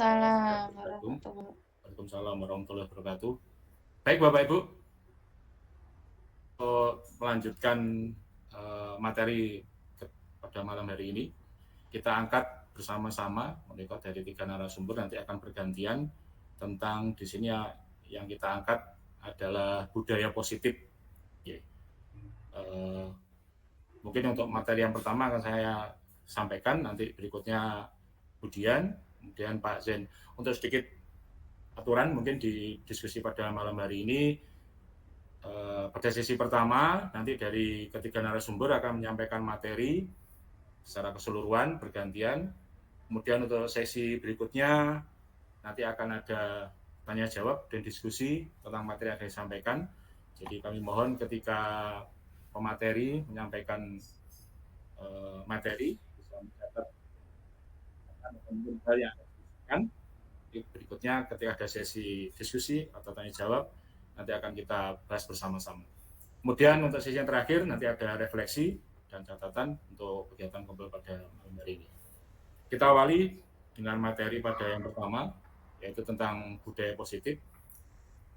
Waalaikumsalam warahmatullahi. Waalaikumsalam warahmatullahi wabarakatuh. Baik Bapak Ibu, untuk melanjutkan materi pada malam hari ini, kita angkat bersama-sama menikah dari 3 narasumber, nanti akan bergantian tentang di sini yang kita angkat adalah budaya positif. Mungkin untuk materi yang pertama akan saya sampaikan, nanti berikutnya Budian, kemudian Pak Zen. Untuk sedikit aturan mungkin di diskusi pada malam hari ini, pada sesi pertama nanti dari ketiga narasumber akan menyampaikan materi secara keseluruhan bergantian. Kemudian untuk sesi berikutnya nanti akan ada tanya jawab dan diskusi tentang materi yang saya sampaikan. Jadi kami mohon ketika pemateri menyampaikan materi bisa mencatat hal yang akan berikutnya ketika ada sesi diskusi atau tanya jawab nanti akan kita bahas bersama-sama. Kemudian untuk sesi yang terakhir nanti ada refleksi dan catatan untuk kegiatan kumpul pada malam hari ini. Kita awali dengan materi pada yang pertama, yaitu tentang budaya positif.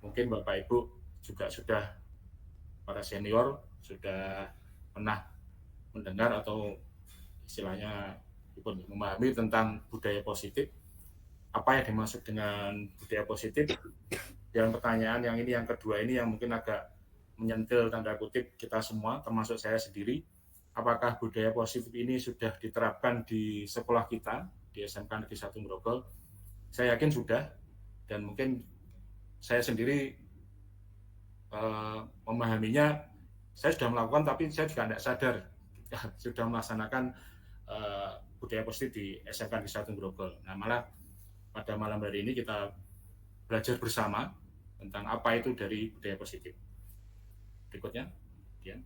Mungkin Bapak Ibu juga sudah, para senior sudah pernah mendengar atau istilahnya memahami tentang budaya positif. Apa yang dimaksud dengan budaya positif? Dan pertanyaan yang ini, yang kedua ini yang mungkin agak menyentil tanda kutip kita semua, termasuk saya sendiri. Apakah budaya positif ini sudah diterapkan di sekolah kita, di SMK Negeri 1 Grogol? Saya yakin sudah, dan mungkin saya sendiri memahaminya, saya sudah melakukan, tapi saya juga tidak sadar sudah melaksanakan budaya positif di SMK Negeri 1 Grogol. Nah, malah pada malam hari ini kita belajar bersama tentang apa itu dari budaya positif. Berikutnya, Dian.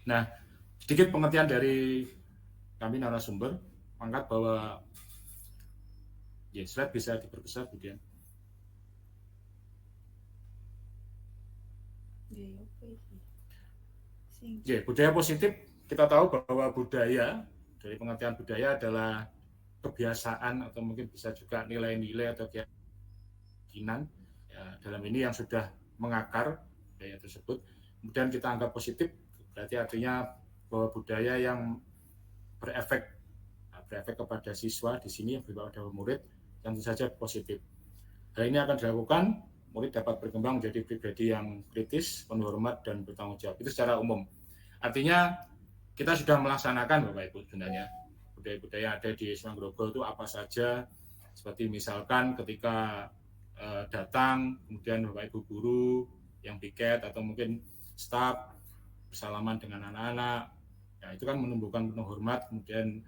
Nah, sedikit pengertian dari kami narasumber, angkat bahwa slide bisa diperbesar, Dian. Budaya positif, kita tahu bahwa budaya, dari pengertian budaya adalah kebiasaan atau mungkin bisa juga nilai-nilai atau keyakinan ya, dalam ini yang sudah mengakar budaya tersebut. Kemudian kita anggap positif, berarti artinya bahwa budaya yang berefek kepada siswa di sini, kepada murid, tentu saja positif. Hal ini akan dilakukan, murid dapat berkembang menjadi pribadi yang kritis, penuh hormat, dan bertanggung jawab. Itu secara umum. Artinya kita sudah melaksanakan Bapak Ibu sebenarnya budaya-budaya ada di SMK Grogol itu apa saja, seperti misalkan ketika datang, kemudian Bapak Ibu guru yang piket atau mungkin staf bersalaman dengan anak-anak, ya itu kan menumbuhkan penuh hormat, kemudian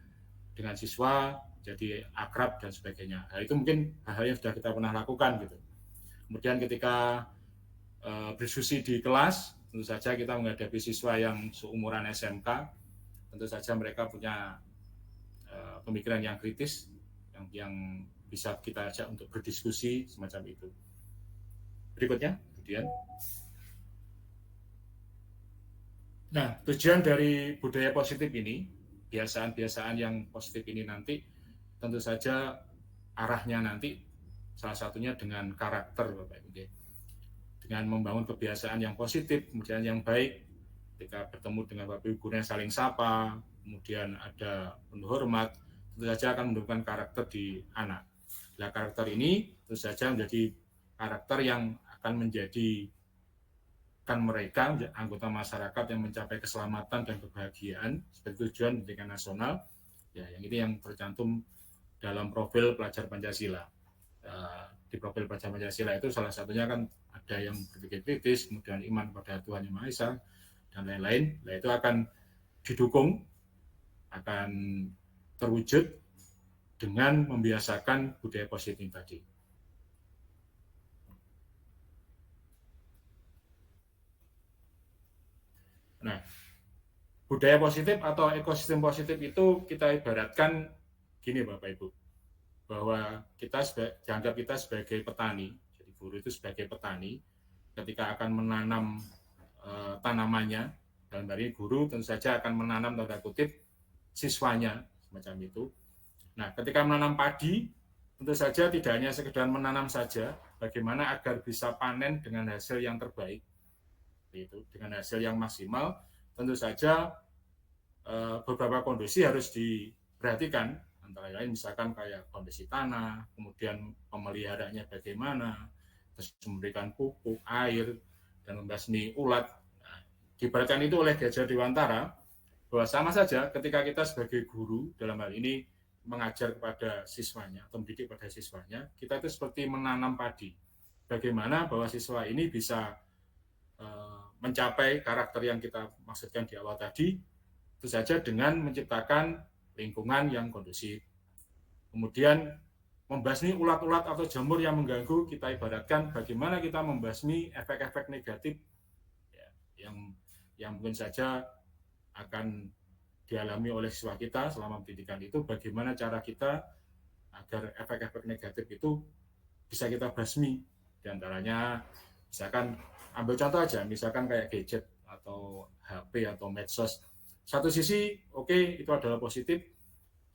dengan siswa jadi akrab dan sebagainya. Nah, itu mungkin hal-hal yang sudah kita pernah lakukan gitu. Kemudian ketika berdiskusi di kelas, tentu saja kita menghadapi siswa yang seumuran SMK, tentu saja mereka punya pemikiran yang kritis, yang bisa kita ajak untuk berdiskusi semacam itu. Berikutnya, kemudian. Nah, tujuan dari budaya positif ini, kebiasaan-kebiasaan yang positif ini nanti, tentu saja arahnya nanti salah satunya dengan karakter, Bapak Ibu. Dengan membangun kebiasaan yang positif, kemudian yang baik, ketika bertemu dengan Bapak Ibu guru yang saling sapa, kemudian ada penuh hormat, tentu saja akan menumbuhkan karakter di anak. Nah, karakter ini tentu saja menjadi karakter yang akan menjadikan mereka anggota masyarakat yang mencapai keselamatan dan kebahagiaan sebagai tujuan pendidikan nasional. Ya, yang ini yang tercantum dalam profil pelajar Pancasila. Di profil pelajar Pancasila itu salah satunya kan ada yang berpikir kritis, kemudian iman pada Tuhan Yang Maha Esa, dan lain-lain. Nah, itu akan didukung, akan terwujud dengan membiasakan budaya positif tadi. Nah, budaya positif atau ekosistem positif itu kita ibaratkan gini Bapak Ibu, bahwa kita dianggap kita sebagai petani, jadi guru itu sebagai petani, ketika akan menanam tanamannya, dalam hal ini guru tentu saja akan menanam tanda kutip siswanya, semacam itu. Nah, ketika menanam padi, tentu saja tidak hanya sekedar menanam saja, bagaimana agar bisa panen dengan hasil yang terbaik, itu dengan hasil yang maksimal. Tentu saja beberapa kondisi harus diperhatikan, antara lain misalkan kayak kondisi tanah, kemudian pemeliharaannya bagaimana, terus memberikan pupuk, air, dan membasmi ulat. Nah, diibaratkan itu oleh Gajah Dewantara bahwa sama saja ketika kita sebagai guru dalam hal ini mengajar kepada siswanya atau mendidik pada siswanya, kita itu seperti menanam padi. Bagaimana bahwa siswa ini bisa mencapai karakter yang kita maksudkan di awal tadi, itu saja dengan menciptakan lingkungan yang kondusif. Kemudian membasmi ulat-ulat atau jamur yang mengganggu, kita ibaratkan bagaimana kita membasmi efek-efek negatif ya, yang mungkin saja akan dialami oleh siswa kita selama pendidikan itu, bagaimana cara kita agar efek-efek negatif itu bisa kita basmi. Di antaranya misalkan ambil contoh aja, misalkan kayak gadget atau HP atau medsos. Satu sisi oke, itu adalah positif,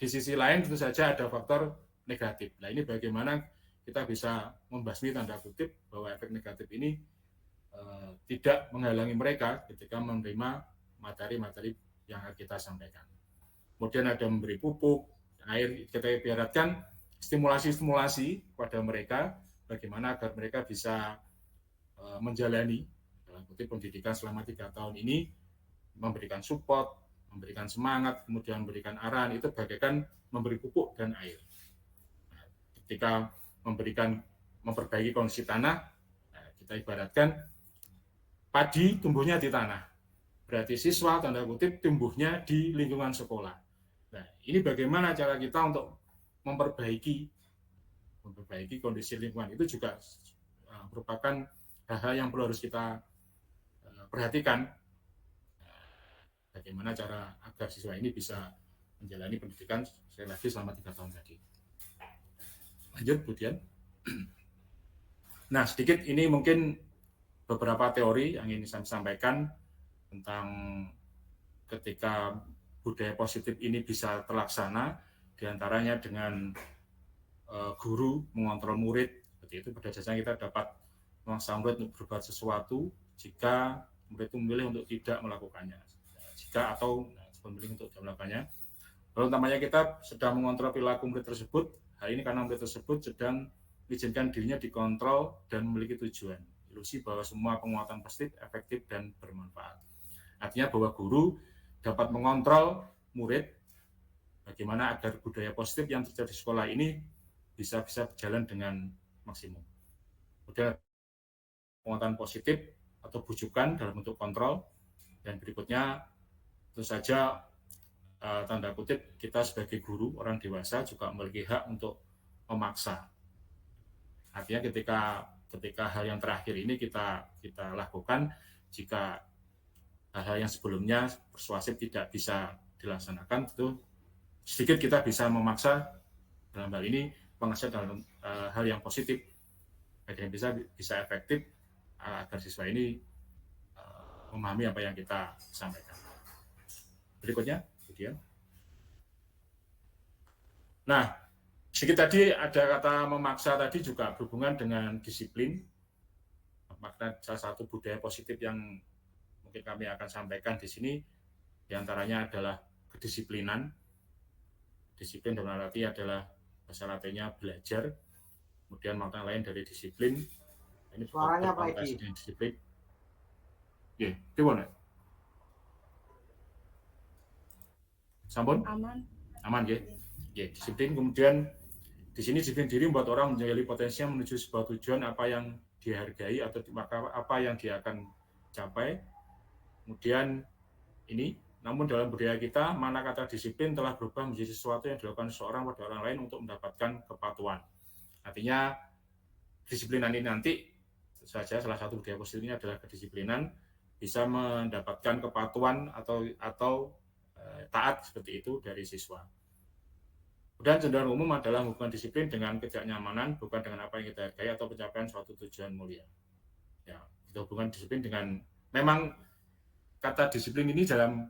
di sisi lain tentu saja ada faktor negatif. Nah, ini bagaimana kita bisa membasmi tanda kutip bahwa efek negatif ini tidak menghalangi mereka ketika menerima materi-materi yang kita sampaikan. Kemudian ada memberi pupuk, air, kita ibaratkan stimulasi-stimulasi kepada mereka bagaimana agar mereka bisa menjalani dalam kutip pendidikan selama 3 tahun ini, memberikan support, memberikan semangat, kemudian memberikan arahan, itu bagaikan memberi pupuk dan air. Nah, ketika memperbaiki kondisi tanah, kita ibaratkan padi tumbuhnya di tanah, berarti siswa tanda kutip tumbuhnya di lingkungan sekolah. Nah, ini bagaimana cara kita untuk memperbaiki kondisi lingkungan, itu juga merupakan hal-hal yang perlu harus kita perhatikan. Bagaimana cara agar siswa ini bisa menjalani pendidikan sekali lagi selama 3 tahun tadi. Lanjut, kemudian. Nah, sedikit ini mungkin beberapa teori yang ingin saya sampaikan tentang ketika budaya positif ini bisa terlaksana, diantaranya dengan guru mengontrol murid. Seperti itu, pada dasarnya kita dapat memaksa murid untuk berbuat sesuatu jika murid itu memilih untuk tidak melakukannya. Jika atau memilih untuk tidak melakukannya. Lalu utamanya kita sedang mengontrol perilaku murid tersebut. Hal ini karena murid tersebut sedang mengizinkan dirinya dikontrol dan memiliki tujuan. Ilusi bahwa semua penguatan positif, efektif, dan bermanfaat. Artinya bahwa guru dapat mengontrol murid bagaimana agar budaya positif yang terjadi di sekolah ini bisa berjalan dengan maksimum. Kemudian penguatan positif atau bujukan dalam bentuk kontrol, dan berikutnya tentu saja tanda kutip kita sebagai guru orang dewasa juga memiliki hak untuk memaksa. Artinya ketika hal yang terakhir ini kita lakukan, jika hal-hal yang sebelumnya persuasif tidak bisa dilaksanakan, itu sedikit kita bisa memaksa dalam hal ini mengasah dalam hal yang positif agar bisa efektif agar siswa ini memahami apa yang kita sampaikan. Berikutnya, kemudian. Nah, sedikit tadi ada kata memaksa tadi juga berhubungan dengan disiplin. Makna salah satu budaya positif yang mungkin kami akan sampaikan di sini diantaranya adalah kedisiplinan. Disiplin dalam arti adalah bahasa latinnya belajar. Kemudian makna lain dari disiplin. Ini suaranya apa lagi? Disiplin. Ya, gimana? Sampun? Aman ya. Ya, disiplin. Kemudian di sini disiplin diri membuat orang menjadi potensinya menuju sebuah tujuan apa yang dihargai atau apa yang dia akan capai. Kemudian ini, namun dalam budaya kita, mana kata disiplin telah berubah menjadi sesuatu yang dilakukan seseorang pada orang lain untuk mendapatkan kepatuhan. Artinya disiplinan ini nanti saja salah satu budaya positif ini adalah kedisiplinan, bisa mendapatkan kepatuhan atau taat seperti itu dari siswa. Dan cenderung umum adalah hubungan disiplin dengan kenyamanan, bukan dengan apa yang kita hargai atau pencapaian suatu tujuan mulia. Ya, itu hubungan disiplin dengan, memang kata disiplin ini dalam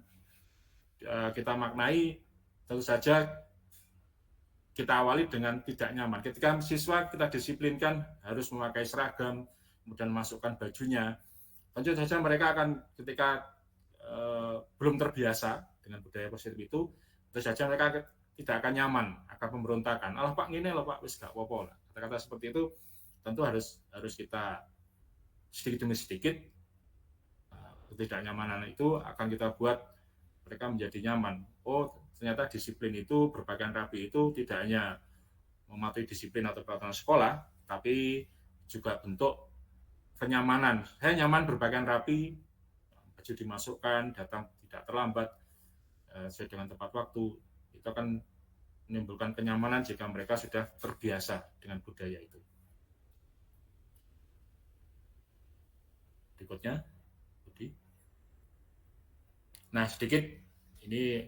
kita maknai tentu saja kita awali dengan tidak nyaman. Ketika siswa kita disiplinkan harus memakai seragam, kemudian masukkan bajunya, tentu saja mereka akan ketika belum terbiasa dengan budaya positif itu, tentu saja mereka tidak akan nyaman, akan pemberontakan. Alah Pak, ngene loh Pak, wis gak apa-apa lah. Kata-kata seperti itu tentu harus kita sedikit demi sedikit ketidaknyamanan itu akan kita buat mereka menjadi nyaman. Oh, ternyata disiplin itu, berpakaian rapi itu tidak hanya mematuhi disiplin atau peraturan sekolah, tapi juga bentuk kenyamanan. Saya nyaman berpakaian rapi, baju dimasukkan, datang tidak terlambat, sesuai dengan tepat waktu. Itu akan menimbulkan kenyamanan jika mereka sudah terbiasa dengan budaya itu. Berikutnya, Budi. Nah, sedikit ini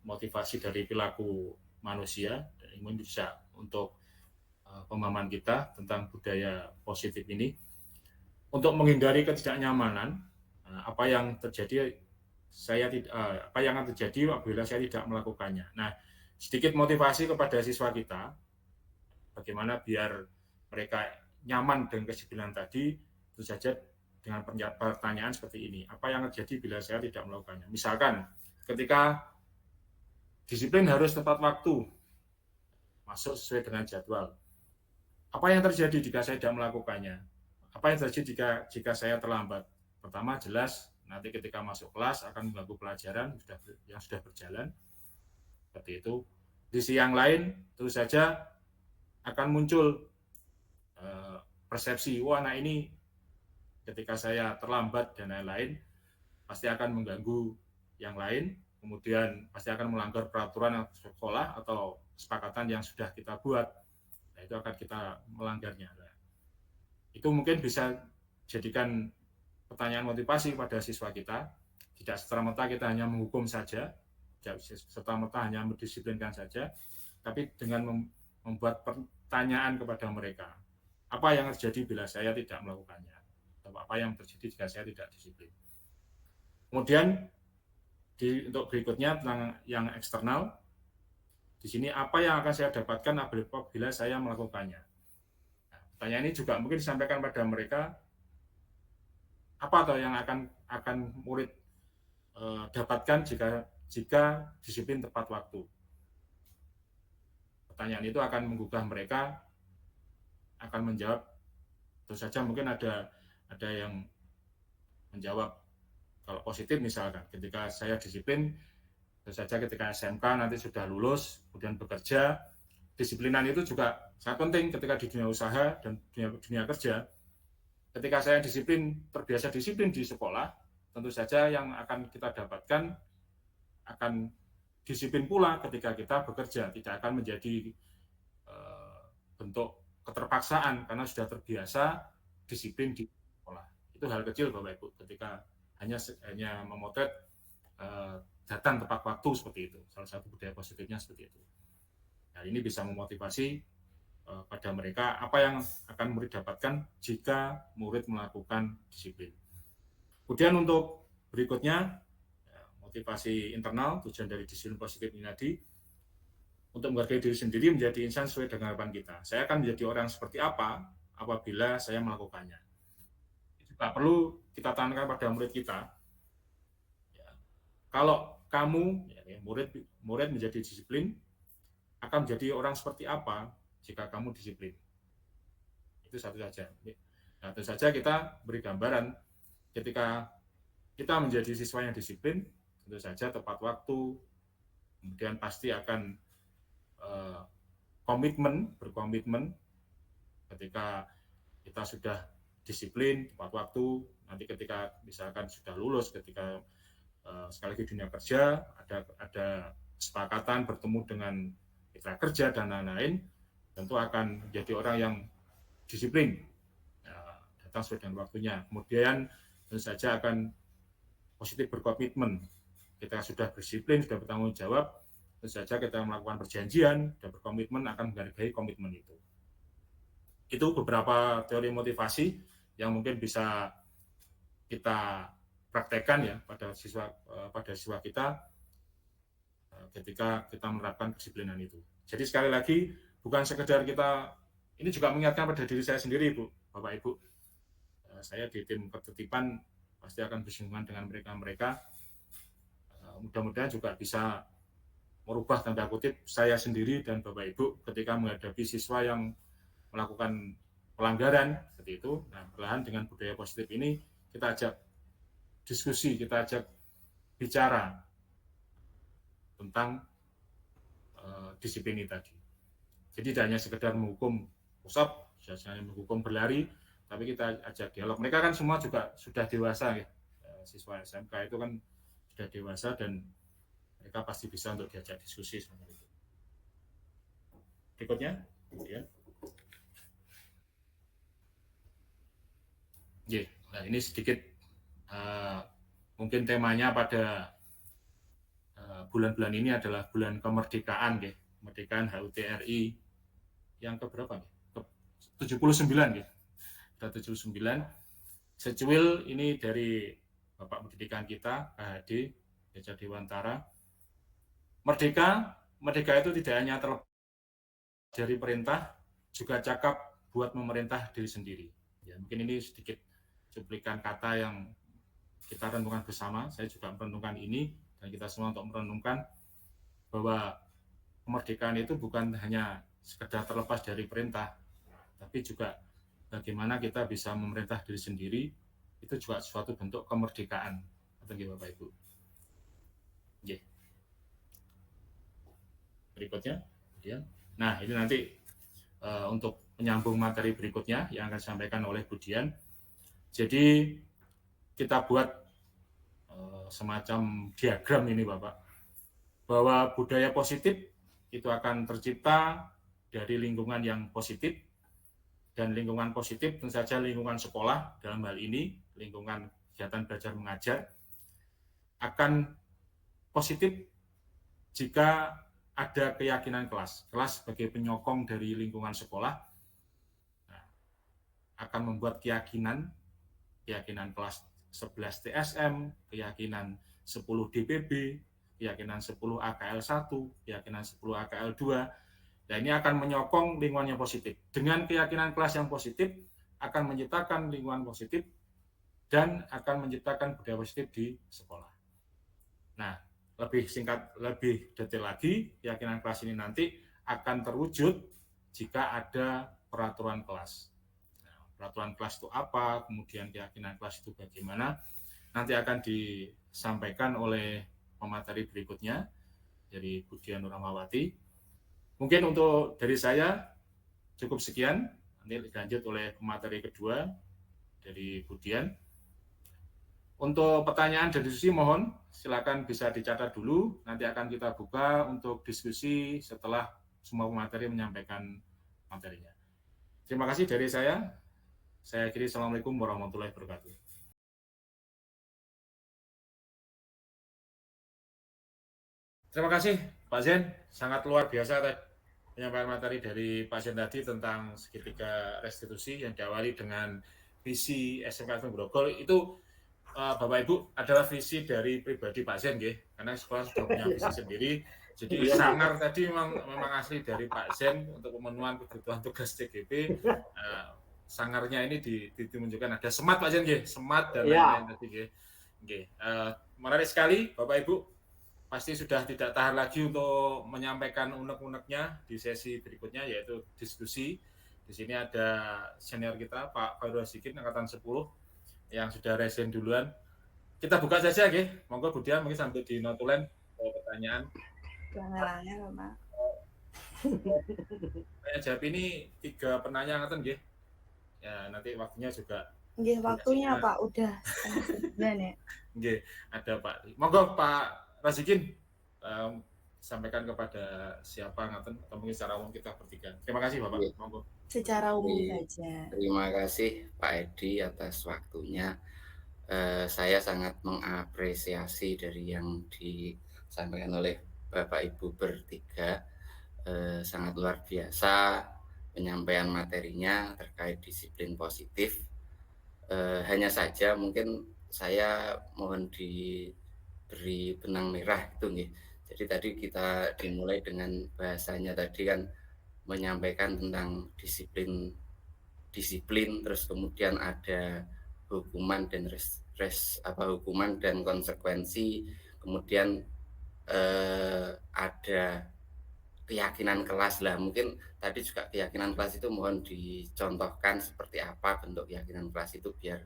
motivasi dari perilaku manusia dan ini bisa untuk pemahaman kita tentang budaya positif ini. Untuk menghindari ketidaknyamanan, apa yang terjadi apa yang akan terjadi apabila saya tidak melakukannya. Nah, sedikit motivasi kepada siswa kita, bagaimana biar mereka nyaman dengan kedisiplinan tadi, itu saja dengan pertanyaan seperti ini. Apa yang terjadi bila saya tidak melakukannya? Misalkan, ketika disiplin harus tepat waktu, masuk sesuai dengan jadwal. Apa yang terjadi jika saya tidak melakukannya? Apa yang terjadi jika saya terlambat? Pertama, jelas nanti ketika masuk kelas akan mengganggu pelajaran yang sudah berjalan. Seperti itu. Di sisi yang lain, tentu saja akan muncul persepsi, wah anak ini ketika saya terlambat dan lain-lain, pasti akan mengganggu yang lain, kemudian pasti akan melanggar peraturan sekolah atau kesepakatan yang sudah kita buat. Nah, itu akan kita melanggarnya. Nah, itu mungkin bisa jadikan pertanyaan motivasi pada siswa kita. Tidak serta-merta kita hanya menghukum saja, tidak serta-merta hanya mendisiplinkan saja, tapi dengan membuat pertanyaan kepada mereka. Apa yang terjadi bila saya tidak melakukannya? Atau apa yang terjadi jika saya tidak disiplin? Kemudian untuk berikutnya tentang yang eksternal, di sini apa yang akan saya dapatkan apabila saya melakukannya? Nah, pertanyaan ini juga mungkin disampaikan pada mereka, apa atau yang akan murid dapatkan jika disiplin tepat waktu? Pertanyaan itu akan menggugah mereka, akan menjawab. Tentu saja mungkin ada yang menjawab kalau positif, misalkan ketika saya disiplin, tentu saja ketika SMK nanti sudah lulus, kemudian bekerja, disiplinan itu juga sangat penting ketika di dunia usaha dan dunia kerja. Ketika saya terbiasa disiplin di sekolah, tentu saja yang akan kita dapatkan akan disiplin pula ketika kita bekerja, tidak akan menjadi bentuk keterpaksaan karena sudah terbiasa disiplin di sekolah. Itu hal kecil Bapak Ibu, ketika hanya memotret datang tepat waktu seperti itu. Salah satu budaya positifnya seperti itu. Nah, ini bisa memotivasi pada mereka apa yang akan murid dapatkan jika murid melakukan disiplin. Kemudian untuk berikutnya, motivasi internal, tujuan dari disiplin positif ini tadi, untuk menghargai diri sendiri menjadi insan sesuai dengan harapan kita. Saya akan menjadi orang seperti apa apabila saya melakukannya. Itu juga perlu kita tanamkan pada murid kita. Ya, kalau kamu, murid menjadi disiplin, akan menjadi orang seperti apa jika kamu disiplin. Itu satu saja. Nah, tentu saja kita beri gambaran ketika kita menjadi siswa yang disiplin, tentu saja tepat waktu, kemudian pasti akan berkomitmen ketika kita sudah disiplin, tepat waktu, nanti ketika misalkan sudah lulus, ketika sekali lagi dunia kerja, ada kesepakatan bertemu dengan mitra kerja dan lain-lain, tentu akan menjadi orang yang disiplin, datang sesuai dengan waktunya. Kemudian tentu saja akan positif berkomitmen. Kita sudah disiplin, sudah bertanggung jawab, tentu saja kita melakukan perjanjian dan berkomitmen akan menghargai komitmen itu. Itu beberapa teori motivasi yang mungkin bisa kita praktekkan ya pada siswa kita. ketika kita menerapkan kedisiplinan itu. Jadi sekali lagi bukan sekedar kita, ini juga mengingatkan pada diri saya sendiri, Bu, Bapak Ibu. Saya di tim ketertiban pasti akan bersinggungan dengan mereka-mereka. Mudah-mudahan juga bisa merubah tanda kutip saya sendiri dan Bapak Ibu ketika menghadapi siswa yang melakukan pelanggaran seperti itu. Nah, perlahan dengan budaya positif ini kita ajak diskusi, kita ajak bicara tentang disiplin ini tadi. Jadi tidak hanya sekedar menghukum pusat, hanya menghukum berlari, tapi kita ajak dialog. Mereka kan semua juga sudah dewasa, ya. Siswa SMK itu kan sudah dewasa dan mereka pasti bisa untuk diajak diskusi seperti itu. Berikutnya, kemudian. Nah, ini sedikit mungkin temanya pada bulan-bulan ini adalah bulan kemerdekaan, ya. Kemerdekaan HUT RI yang keberapa, ya? Ke-79, ya. Sudah 79. Secuil ini dari Bapak Pendidikan kita, KHD, Desa Dewantara. Merdeka itu tidak hanya terlepas dari perintah, juga cakap buat memerintah diri sendiri. Ya, mungkin ini sedikit cuplikan kata yang kita renungkan bersama. Saya juga merenungkan ini dan kita semua untuk merenungkan bahwa kemerdekaan itu bukan hanya sekedar terlepas dari perintah, tapi juga bagaimana kita bisa memerintah diri sendiri, itu juga suatu bentuk kemerdekaan. Atau Bapak Ibu. Yeah. Berikutnya, nah ini nanti untuk menyambung materi berikutnya yang akan disampaikan oleh Budian. Jadi kita buat semacam diagram ini, Bapak, bahwa budaya positif itu akan tercipta dari lingkungan yang positif, dan lingkungan positif tentu saja lingkungan sekolah dalam hal ini, lingkungan kegiatan belajar mengajar, akan positif jika ada keyakinan kelas sebagai penyokong dari lingkungan sekolah, akan membuat keyakinan kelas 11 TSM, keyakinan 10 DPB, keyakinan 10 AKL 1, keyakinan 10 AKL 2. Dan ini akan menyokong lingkungan yang positif. Dengan keyakinan kelas yang positif akan menciptakan lingkungan positif dan akan menciptakan budaya positif di sekolah. Nah, lebih singkat, lebih detail lagi, keyakinan kelas ini nanti akan terwujud jika ada peraturan kelas. Nah, peraturan kelas itu apa, kemudian keyakinan kelas itu bagaimana, nanti akan disampaikan oleh pemateri berikutnya dari Budian Nurahmawati. Mungkin untuk dari saya cukup sekian, nanti dilanjut oleh pemateri kedua dari Budian. Untuk pertanyaan dan diskusi mohon silakan bisa dicatat dulu, nanti akan kita buka untuk diskusi setelah semua pemateri menyampaikan materinya. Terima kasih dari saya. Saya akhiri, Assalamualaikum warahmatullahi wabarakatuh. Terima kasih Pak Zen, sangat luar biasa penyampaian materi dari Pak Zen tadi tentang segitiga restitusi yang diawali dengan visi SMK Grogol. Itu Bapak Ibu adalah visi dari pribadi Pak Zen, karena sekolah sudah punya visi sendiri. Jadi sangar tadi memang asli dari Pak Zen untuk pemenuhan kebutuhan tugas TGP. Sangarnya ini ditunjukkan ada semat Pak Zen, semat dan lain-lain tadi. Menarik sekali Bapak Ibu. Pasti sudah tidak tahan lagi untuk menyampaikan unek-uneknya di sesi berikutnya, yaitu diskusi. Di sini ada senior kita Pak Fairul Sikin angkatan 10 yang sudah resign duluan. Kita buka saja, monggo Budian mungkin sambil di notulen pertanyaan. Pengarangnya Pak. Saya jawab ini 3 penanya ngeten ya, nanti waktunya juga. Waktunya Pak udah 9 ya. Ada Pak. Monggo Pak Rasikin sampaikan kepada siapa ngaten atau mungkin secara umum kita bertiga. Terima kasih Bapak. Monggo. Secara umum saja. Terima kasih Pak Edi atas waktunya. Saya sangat mengapresiasi dari yang disampaikan oleh Bapak Ibu bertiga. Sangat luar biasa penyampaian materinya terkait disiplin positif. Hanya saja mungkin saya mohon diberi benang merah itu nih. Jadi tadi kita dimulai dengan bahasanya tadi kan menyampaikan tentang disiplin, terus kemudian ada hukuman dan hukuman dan konsekuensi, kemudian ada keyakinan kelas lah. Mungkin tadi juga keyakinan kelas itu mohon dicontohkan seperti apa bentuk keyakinan kelas itu biar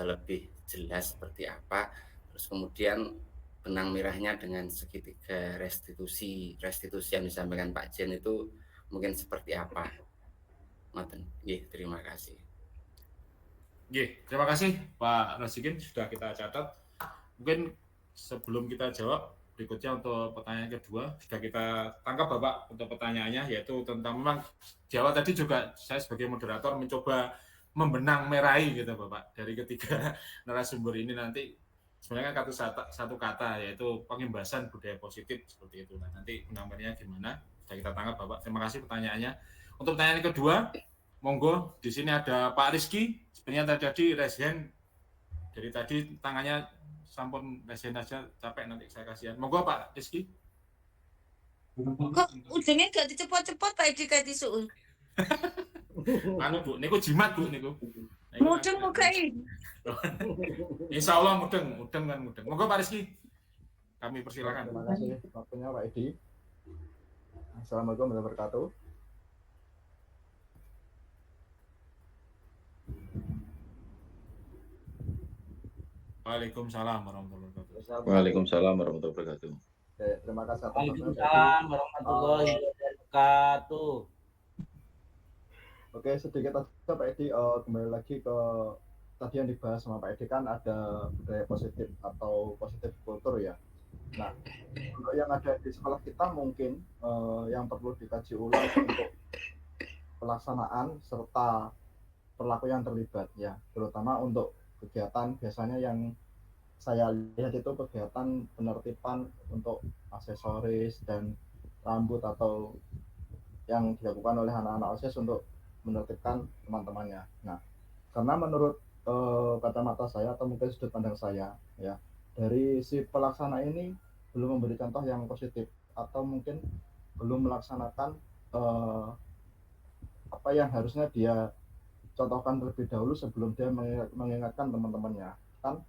lebih jelas seperti apa. Terus kemudian benang merahnya dengan segitiga restitusi yang disampaikan Pak Jen itu mungkin seperti apa. Terima kasih. Terima kasih Pak Rasikin, sudah kita catat. Mungkin sebelum kita jawab, berikutnya untuk pertanyaan kedua, sudah kita tangkap Bapak untuk pertanyaannya, yaitu tentang memang Jawa tadi juga saya sebagai moderator mencoba membenang merahi gitu Bapak, dari ketiga narasumber ini nanti sebenarnya kan satu kata, yaitu pengimbasan budaya positif seperti itu. Nah, nanti benang merahnya gimana, sudah kita tangkap Bapak. Terima kasih pertanyaannya. Untuk pertanyaan kedua, monggo, di sini ada Pak Rizky, sebenarnya tadi raise hand, dari tadi tangannya sampun raise hand aja, capek nanti saya kasihan. Monggo Pak Rizky. Kok ujungnya gak dicepot-cepot Pak Edi kayak tisu? Anu Bu, niku jimat Bu niku. Mudeng muka ini. Insya Allah mudeng kan mudeng. Monggo Pak Rizky, kami persilakan. Terima kasih waktunya Pak Edi. Assalamualaikum warahmatullahi wabarakatuh. Waalaikumsalam warahmatullahi wabarakatuh. Waalaikumsalam warahmatullahi wabarakatuh. Oke, terima kasih atas Waalaikumsalam warahmatullahi wabarakatuh. Oke, sedikit aja Pak Edi, kembali lagi ke tadi yang dibahas sama Pak Edi, kan ada budaya positif atau positif kultur ya. Nah, untuk yang ada di sekolah kita mungkin yang perlu dikaji ulang untuk pelaksanaan serta perilaku yang terlibat ya, terutama untuk kegiatan biasanya yang saya lihat itu kegiatan penertiban untuk aksesoris dan rambut atau yang dilakukan oleh anak-anak OSIS untuk menertibkan teman-temannya. Nah, karena menurut kacamata saya atau mungkin sudut pandang saya ya, dari si pelaksana ini belum memberi contoh yang positif atau mungkin belum melaksanakan apa yang harusnya dia contohkan terlebih dahulu sebelum dia mengingatkan teman-temannya. Kan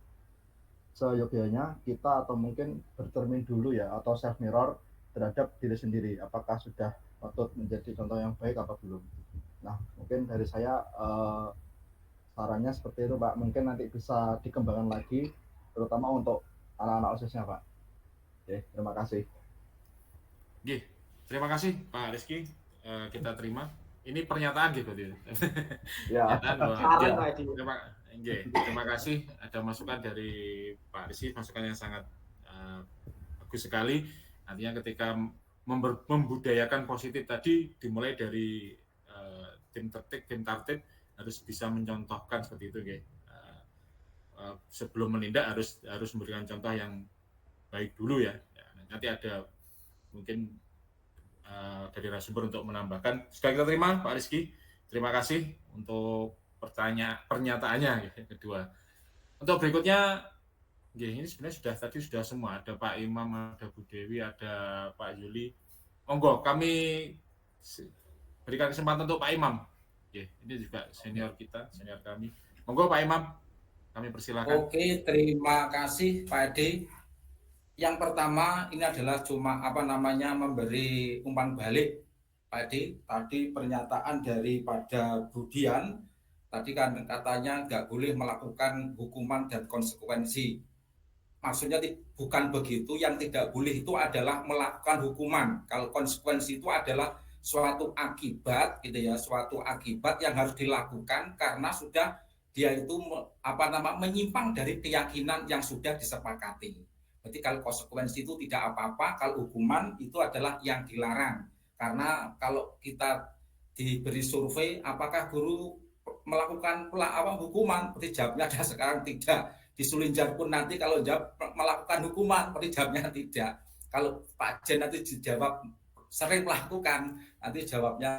seyogyanya kita atau mungkin bercermin dulu ya, atau self mirror terhadap diri sendiri, apakah sudah patut menjadi contoh yang baik apa belum. Nah, mungkin dari saya sarannya seperti itu Pak, mungkin nanti bisa dikembangkan lagi terutama untuk anak-anak OSIS-nya Pak. Oke, terima kasih. Terima kasih Pak Rizky, kita terima. Ini pernyataan gitu dia. Ya. Terima kasih, ada masukan dari Pak Rizky, masukan yang sangat bagus sekali. Artinya ketika membudayakan positif tadi dimulai dari tim tertib harus bisa mencontohkan seperti itu, sebelum menindak harus memberikan contoh yang baik dulu ya. Nanti ada mungkin dari narasumber untuk menambahkan. Sudah kita terima Pak Rizky, terima kasih untuk pernyataannya kedua. Untuk berikutnya, ini sebenarnya sudah semua. Ada Pak Imam, ada Bu Dewi, ada Pak Yuli. Monggo, kami berikan kesempatan untuk Pak Imam. Ini juga senior kami. Monggo Pak Imam, kami persilakan. Oke, terima kasih Pak Edi. Yang pertama ini adalah cuma memberi umpan balik Pak Edi. Tadi pernyataan daripada Budian, tadi kan katanya nggak boleh melakukan hukuman dan konsekuensi. Maksudnya bukan begitu, yang tidak boleh itu adalah melakukan hukuman. Kalau konsekuensi itu adalah suatu akibat gitu ya, suatu akibat yang harus dilakukan karena sudah dia itu menyimpang dari keyakinan yang sudah disepakati. Berarti kalau konsekuensi itu tidak apa-apa, kalau hukuman itu adalah yang dilarang. Karena kalau kita diberi survei apakah guru melakukan hukuman, berarti jawabnya ada sekarang tidak. Di Sulinjar pun nanti kalau jawab melakukan hukuman, berarti jawabnya tidak. Kalau Pak Jen nanti dijawab sering melakukan, nanti jawabnya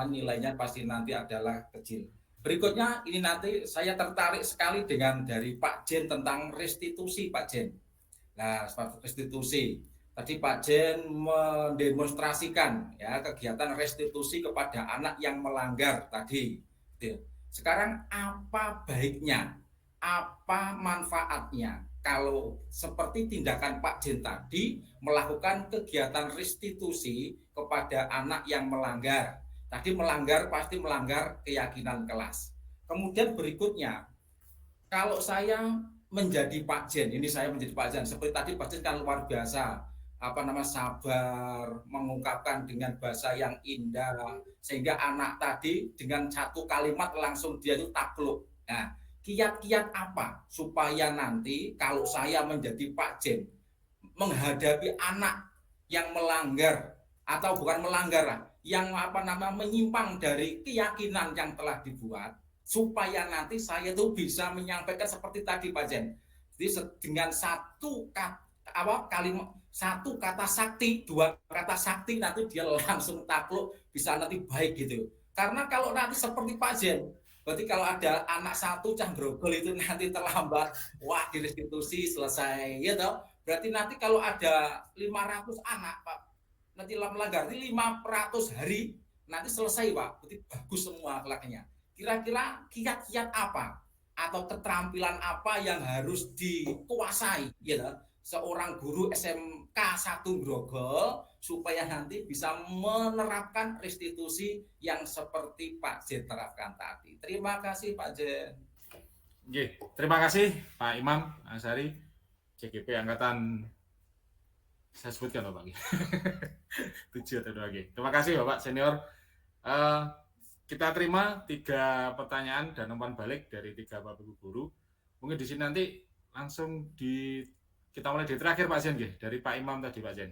nilainya pasti nanti adalah kecil. Berikutnya ini nanti saya tertarik sekali dengan dari Pak Jen tentang restitusi Pak Jen. Nah, restitusi Tadi Pak Jen mendemonstrasikan ya kegiatan restitusi kepada anak yang melanggar tadi. Sekarang apa baiknya, apa manfaatnya kalau seperti tindakan Pak Jen tadi melakukan kegiatan restitusi kepada anak yang melanggar. Tadi melanggar pasti melanggar keyakinan kelas. Kemudian berikutnya, kalau saya menjadi Pak Jen, ini saya menjadi Pak Jen, seperti tadi Pak Jen kan luar biasa, sabar, mengungkapkan dengan bahasa yang indah, sehingga anak tadi dengan satu kalimat langsung dia itu takluk. Nah, kiat-kiat apa supaya nanti kalau saya menjadi Pak Jen menghadapi anak yang melanggar atau bukan melanggar, yang menyimpang dari keyakinan yang telah dibuat, supaya nanti saya itu bisa menyampaikan seperti tadi Pak Jen. Jadi dengan satu kalimat, satu kata sakti, dua kata sakti, nanti dia langsung takluk, bisa nanti baik gitu. Karena kalau nanti seperti Pak Jen, berarti kalau ada anak satu cah grogol itu nanti terlambat, wah direstitusi selesai ya toh. Berarti nanti kalau ada 500 anak Pak, nanti melanggar 500 hari nanti selesai Pak, berarti bagus semua akhlaknya. Kira-kira kiat-kiat apa atau keterampilan apa yang harus dikuasai ya seorang guru SMK 1 Grogol supaya nanti bisa menerapkan restitusi yang seperti Pak Jen terapkan tadi. Terima kasih Pak Jen. Oke, terima kasih Pak Imam Ansari, CGP Angkatan, saya sebutkan Bapak. 7 atau 2G. Terima kasih Bapak Senior. Kita terima 3 pertanyaan dan umpan balik dari 3 Bapak Ibu guru. Mungkin di sini nanti langsung kita mulai di terakhir Pak Jen, dari Pak Imam tadi Pak Jen.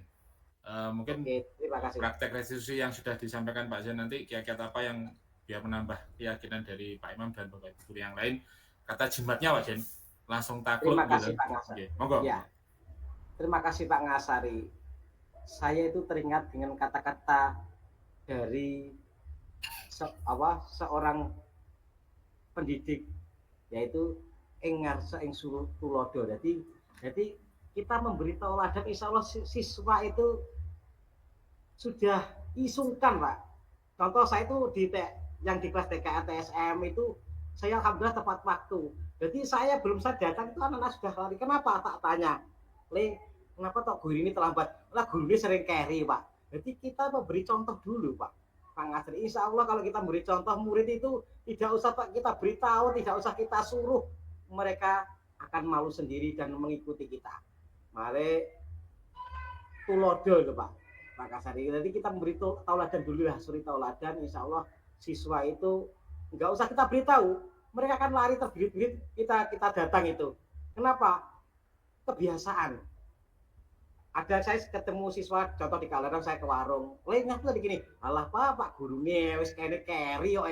Mungkin terima kasih. Praktek restitusi yang sudah disampaikan Pak Jen nanti kiat-kiat apa yang biar menambah keyakinan dari Pak Imam dan Bapak Ibu guru yang lain. Kata jimatnya Pak Jen, langsung takut. Terima kasih Pak Ngasari. Monggo. Ya. Terima kasih Pak Ngasari. Saya itu teringat dengan kata-kata dari seorang pendidik, yaitu engar seing tulodo. Jadi kita memberi tauladan, insya Allah siswa itu sudah isungkan Pak. Contoh saya itu yang di kelas TK TSM itu saya alhamdulillah tepat waktu. Jadi saya belum saya datang itu anak-anak sudah lari. Kenapa? Tak tanya. Kenapa tok guru ini terlambat? Lah guru ini sering carry Pak. Jadi kita memberi contoh dulu Pak. Pak Ngasri, insya Allah kalau kita beri contoh, murid itu tidak usah kita beritahu, tidak usah kita suruh, mereka akan malu sendiri dan mengikuti kita. Mari tulodo itu Pak Kasari. Jadi kita memberi tauladan dulu lah, suri tauladan, insya Allah siswa itu nggak usah kita beritahu, mereka akan lari terbirit-birit kita datang itu. Kenapa? Kebiasaan. Ada saya ketemu siswa contoh di Kaleran, saya ke warung. Ngapa tadi gini? Alah Pak gurune wis kene carry kok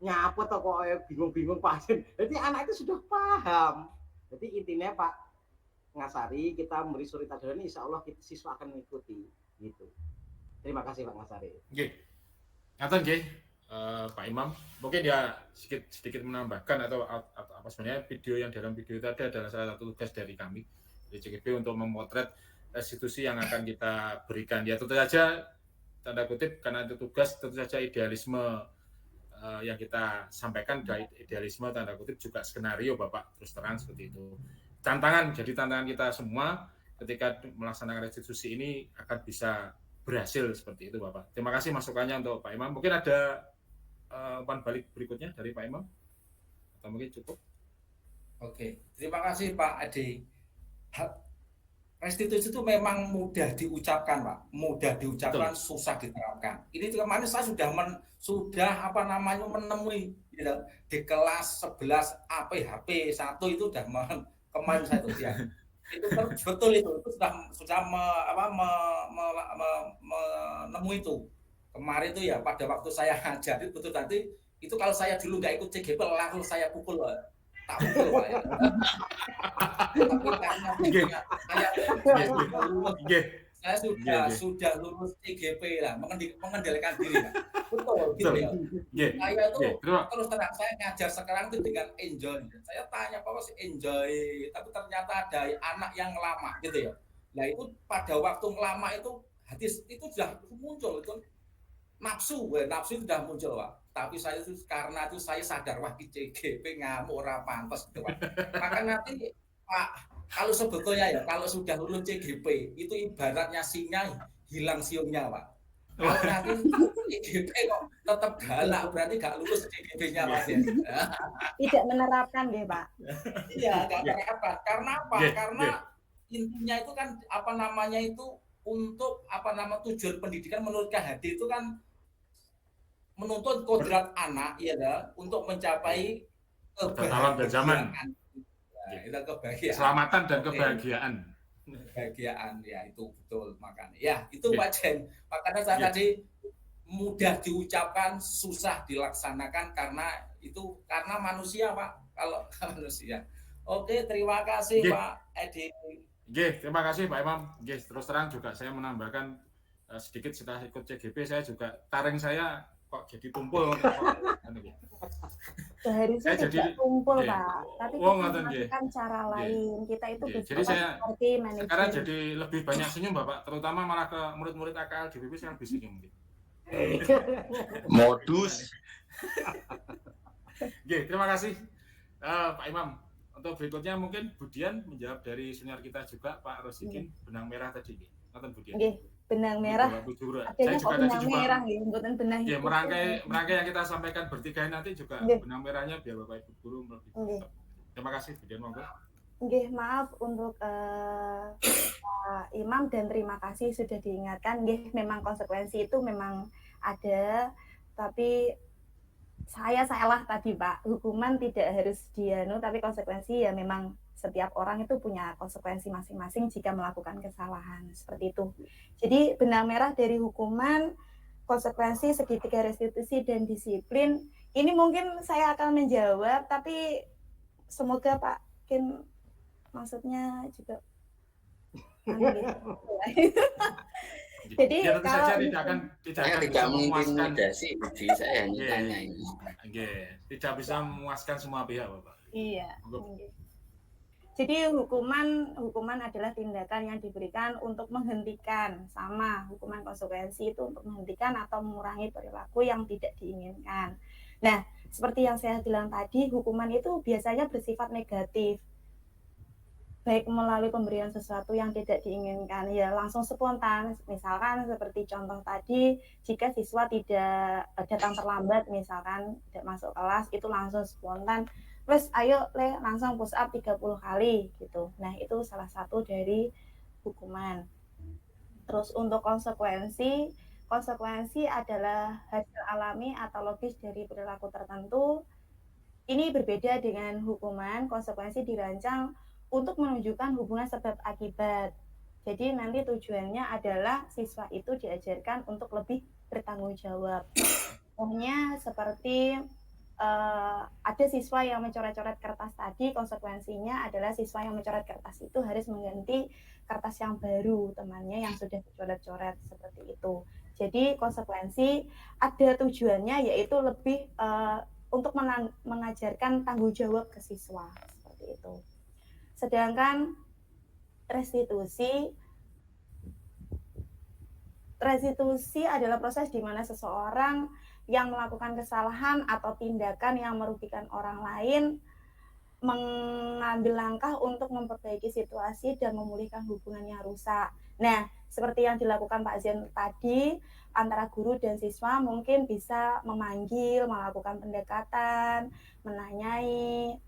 nyapa to kok bingung-bingung Pak. Jadi anak itu sudah paham. Jadi intinya Pak Ngasari kita memberi suri tauladan, insya Allah siswa akan mengikuti gitu. Terima kasih Pak Ngasari. Nggih. Ngaten nggih. Pak Imam, mungkin ya sedikit menambahkan atau apa sebenarnya video yang dalam video tadi adalah salah satu tugas dari kami di CGP untuk memotret restitusi yang akan kita berikan. Ya tentu saja tanda kutip karena itu tugas, tentu saja idealisme yang kita sampaikan dari idealisme tanda kutip juga skenario Bapak terus terang seperti itu. Tantangan kita semua ketika melaksanakan restitusi ini akan bisa berhasil seperti itu Bapak. Terima kasih masukannya untuk Pak Imam. Mungkin ada umpan balik berikutnya dari Pak Imam atau mungkin cukup? Oke, terima kasih Pak Ade. Restitusi itu memang mudah diucapkan Pak, mudah diucapkan, betul, susah diterapkan. Ini kemarin saya sudah menemui di kelas 11 APHP 1 itu sudah kemarin saya itu ya. Itu betul itu sudah menemui itu. Kemarin itu ya pada waktu saya ngajar itu betul tadi itu kalau saya dulu nggak ikut CGP langsung saya pukul tak pukul Pak ya. Tapi karena saya sudah lulus CGP lah, mengendalikan diri lah. Betul gitu ya. Saya itu terus terang saya ngajar sekarang itu dengan enjoy. Saya tanya apa sih enjoy, tapi ternyata ada anak yang lama gitu ya. Nah itu pada waktu lama itu hadis itu sudah muncul itu nafsu sudah muncul Pak. Tapi saya itu karena itu saya sadar wah CGP ngamuk ora pantes gitu Pak. Maka nanti Pak kalau sebetulnya ya kalau sudah lulus CGP itu ibaratnya singa hilang siungnya Pak. Kalau nanti CGP kok tetap galak berarti gak lulus CGP-nya Pak ya. Tidak menerapkan deh Pak. Iya gak menerapkan. Karena apa? Karena intinya itu kan apa namanya itu untuk tujuan pendidikan menurut KHD itu kan menuntut kodrat anak ya untuk mencapai kebahagiaan, itu kebahagiaan, keselamatan dan kebahagiaan. Kebahagiaan ya itu betul makanya. Ya itu Pak Jen. Makanya saya tadi mudah diucapkan, susah dilaksanakan karena manusia Pak. Kalau manusia. Oke, terima kasih Pak Edi. Terima kasih Pak Imam. Terus terang juga saya menambahkan sedikit setelah ikut CGP saya juga taring saya kok jadi tumpul. Seharusnya tidak tumpul Pak, tapi kita melakukan cara lain. Kita itu bisa seperti manajemen. Sekarang jadi lebih banyak senyum Bapak, terutama malah ke murid-murid AKL di BPP yang lebih senyum. Modus. Terima kasih Pak Imam. Untuk berikutnya mungkin Budian menjawab dari senior kita juga Pak Rosikin benang merah tadi. Nonton Budian. Benang merah. Saya juga benang merah benang hitam. Merangkai yang kita sampaikan bertiga nanti juga benang merahnya biar Bapak Ibu guru lebih. Terima kasih Budian monggo. Maaf untuk Pak Imam dan terima kasih sudah diingatkan. Memang konsekuensi itu memang ada, tapi saya salah tadi Pak, hukuman tidak harus tapi konsekuensi ya memang setiap orang itu punya konsekuensi masing-masing jika melakukan kesalahan, seperti itu. Jadi benang merah dari hukuman, konsekuensi, segitiga restitusi, dan disiplin, ini mungkin saya akan menjawab, tapi semoga Pak Kim maksudnya juga jadi kalau tidak mengintimidasi, saya hanya tanya ini. Tidak bisa memuaskan semua pihak, Bapak. Iya. Jadi hukuman adalah tindakan yang diberikan untuk menghentikan, sama hukuman konsekuensi itu untuk menghentikan atau mengurangi perilaku yang tidak diinginkan. Nah, seperti yang saya bilang tadi, hukuman itu biasanya bersifat negatif. Baik melalui pemberian sesuatu yang tidak diinginkan, ya langsung spontan. Misalkan seperti contoh tadi, jika siswa tidak datang terlambat, misalkan tidak masuk kelas, itu langsung spontan. Terus ayo langsung push up 30 kali gitu. Nah, itu salah satu dari hukuman. Terus untuk konsekuensi adalah hasil alami atau logis dari perilaku tertentu. Ini berbeda dengan hukuman. Konsekuensi dirancang untuk menunjukkan hubungan sebab akibat. Jadi nanti tujuannya adalah siswa itu diajarkan untuk lebih bertanggung jawab. Contohnya seperti ada siswa yang mencoret-coret kertas tadi, konsekuensinya adalah siswa yang mencoret kertas itu harus mengganti kertas yang baru temannya yang sudah dicoret-coret, seperti itu. Jadi konsekuensi ada tujuannya yaitu lebih untuk mengajarkan tanggung jawab ke siswa, seperti itu. Sedangkan restitusi adalah proses di mana seseorang yang melakukan kesalahan atau tindakan yang merugikan orang lain mengambil langkah untuk memperbaiki situasi dan memulihkan hubungan yang rusak. Nah, seperti yang dilakukan Pak Zen tadi, antara guru dan siswa mungkin bisa memanggil, melakukan pendekatan, menanyai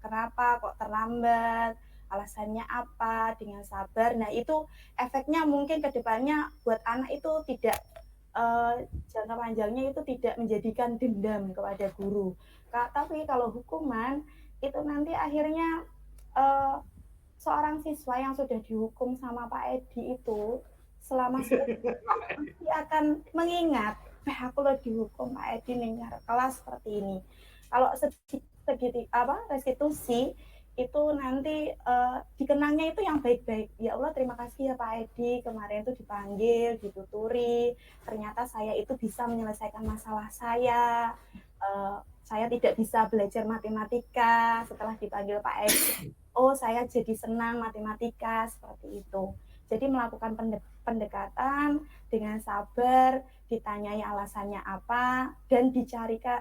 kenapa kok terlambat, alasannya apa, dengan sabar. Nah, itu efeknya mungkin ke depannya buat anak itu tidak jangka panjangnya itu tidak menjadikan dendam kepada guru. Tapi kalau hukuman itu nanti akhirnya seorang siswa yang sudah dihukum sama Pak Edi itu selama pasti akan mengingat, aku lo dihukum Pak Edi nih kelas seperti ini. Kalau restitusi itu nanti dikenangnya itu yang baik-baik. Ya Allah, terima kasih ya Pak Edi, kemarin itu dipanggil, dituturi, ternyata saya itu bisa menyelesaikan masalah saya tidak bisa belajar matematika, setelah dipanggil Pak Edi, oh saya jadi senang matematika, seperti itu. Jadi melakukan pendekatan dengan sabar, ditanyai alasannya apa, dan dicarikan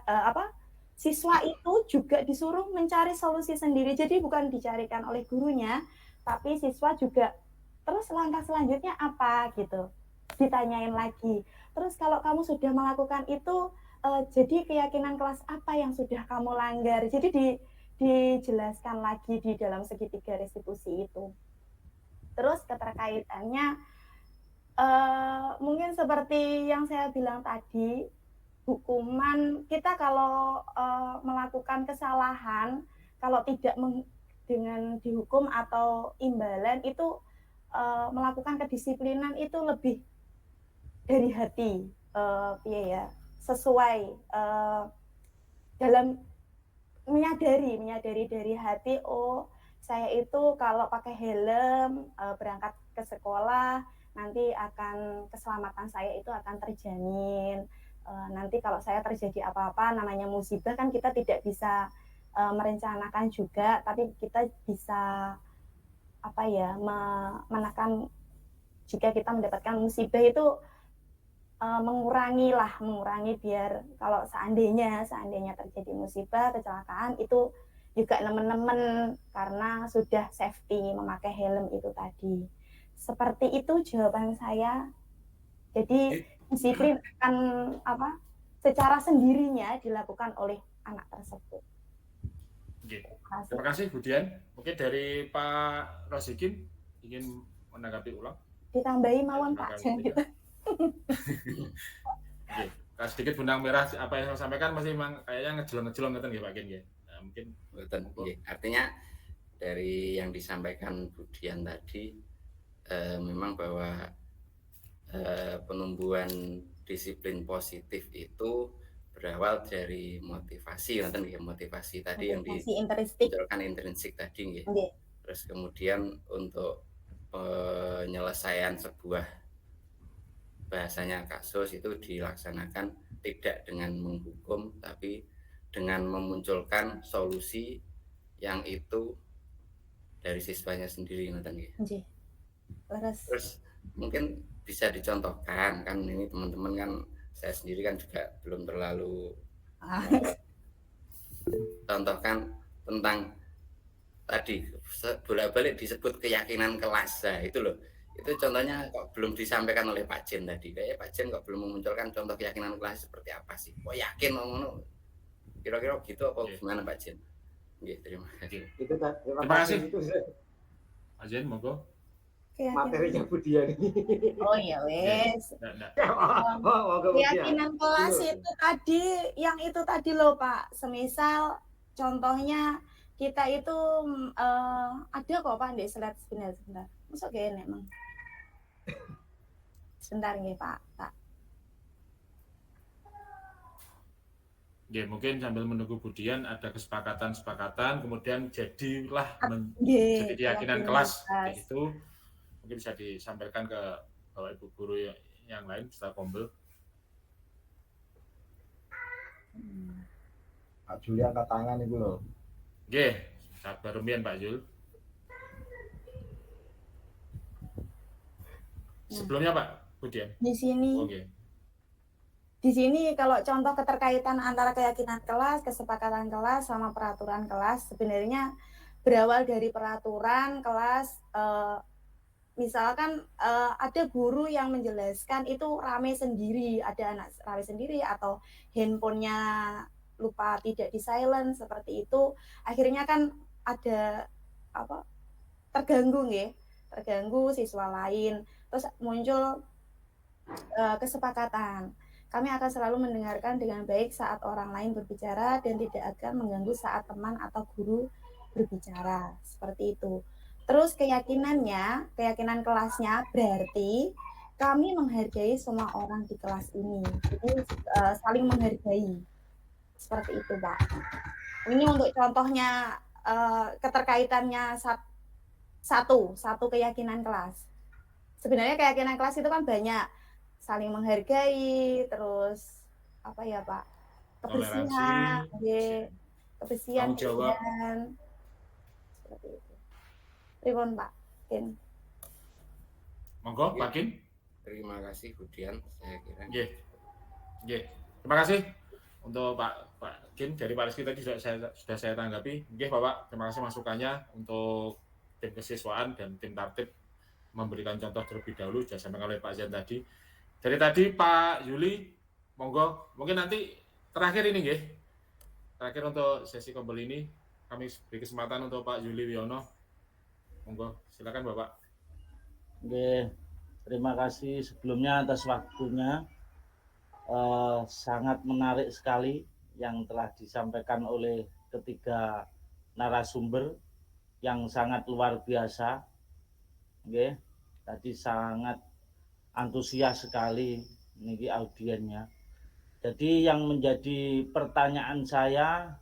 siswa itu juga disuruh mencari solusi sendiri. Jadi bukan dicarikan oleh gurunya, tapi siswa juga terus langkah selanjutnya apa gitu. Ditanyain lagi. Terus kalau kamu sudah melakukan itu, jadi keyakinan kelas apa yang sudah kamu langgar. Jadi dijelaskan lagi di dalam segitiga restitusi itu. Terus keterkaitannya mungkin seperti yang saya bilang tadi, hukuman kita kalau melakukan kesalahan, kalau tidak dengan dihukum atau imbalan itu melakukan kedisiplinan itu lebih dari hati, ya, sesuai dalam menyadari dari hati, oh saya itu kalau pakai helm berangkat ke sekolah nanti akan keselamatan saya itu akan terjamin. Nanti kalau saya terjadi apa-apa namanya musibah kan kita tidak bisa merencanakan juga, tapi kita bisa menekan jika kita mendapatkan musibah itu mengurangi biar kalau seandainya terjadi musibah kecelakaan itu juga nemen-nemen karena sudah safety memakai helm itu tadi. Seperti itu jawaban saya. Jadi disiplin akan secara sendirinya dilakukan oleh anak tersebut. Oke. Terima kasih Bu Dian. Mungkin dari Pak Rosikin ingin menanggapi ulang. Ditambahi mawon Pak. Oke. Sedikit benang merah apa yang saya sampaikan masih memang kayaknya ngejelong ngeten nggih Pak Kin nggih. Nah, mungkin betul. Artinya dari yang disampaikan Bu Dian tadi memang bahwa penumbuhan disiplin positif itu berawal dari motivasi, motivasi tadi yang dimunculkan intrinsik tadi nggih. Terus kemudian untuk penyelesaian sebuah bahasanya kasus itu dilaksanakan tidak dengan menghukum tapi dengan memunculkan solusi yang itu dari siswanya sendiri nggih. Terus mungkin bisa dicontohkan kan ini teman-teman kan saya sendiri kan juga belum terlalu contohkan tentang tadi bolak-balik disebut keyakinan kelas. Nah, itu loh. Itu contohnya kok belum disampaikan oleh Pak Jen tadi. Kayak Pak Jen kok belum memunculkan contoh keyakinan kelas seperti apa sih? Kok yakin ngono? Kira-kira gitu apa gimana Pak Jen? Nggih, terima kasih. Terima kasih. Pak Jen, monggo. Materinya Bu Dian ini. Oh iya wes. Keyakinan kelas itu tadi, yang itu tadi loh Pak. Semisal contohnya kita itu ada kok Pak di slide sebentar. Masuk gini emang. Sebentar nih Pak. Ya, mungkin sambil menunggu Bu Dian ada kesepakatan, kemudian jadilah jadi keyakinan kelas itu. Mungkin bisa disampaikan ke Bapak Ibu guru yang lain setelah kombel. Pak Juli angkat tangan itu loh. Oke, sabar rumian Pak Jul. Sebelumnya Pak Bu Dian. Di sini kalau contoh keterkaitan antara keyakinan kelas, kesepakatan kelas sama peraturan kelas sebenarnya berawal dari peraturan kelas. Misalkan ada guru yang menjelaskan itu rame sendiri, ada anak rame sendiri atau handphonenya lupa tidak di silent seperti itu, akhirnya kan ada terganggu siswa lain, terus muncul kesepakatan. Kami akan selalu mendengarkan dengan baik saat orang lain berbicara dan tidak akan mengganggu saat teman atau guru berbicara, seperti itu. Terus keyakinan kelasnya berarti kami menghargai semua orang di kelas ini. Jadi saling menghargai. Seperti itu, Pak. Ini untuk contohnya keterkaitannya satu keyakinan kelas. Sebenarnya keyakinan kelas itu kan banyak. Saling menghargai, terus Pak? Kebersihan, kebersihan, seperti itu. Pripun Pak? Monggo, Pak Kin. Terima kasih Budian, saya kira. Nggih. Nggih. Terima kasih untuk Pak Kin dari Pak Rizky tadi sudah saya tanggapi. Nggih, Bapak, terima kasih masukannya untuk tim kesiswaan dan tim tertib memberikan contoh terlebih dahulu sudah disampaikan oleh Pak Zian tadi. Dari tadi Pak Yuli, monggo, mungkin nanti terakhir ini nggih. Terakhir untuk sesi kumpul ini kami beri kesempatan untuk Pak Yuli Wiono. Monggo, silakan Bapak. Oke, terima kasih sebelumnya atas waktunya. Sangat menarik sekali yang telah disampaikan oleh ketiga narasumber yang sangat luar biasa. Oke, tadi sangat antusias sekali ini audiennya. Jadi yang menjadi pertanyaan saya,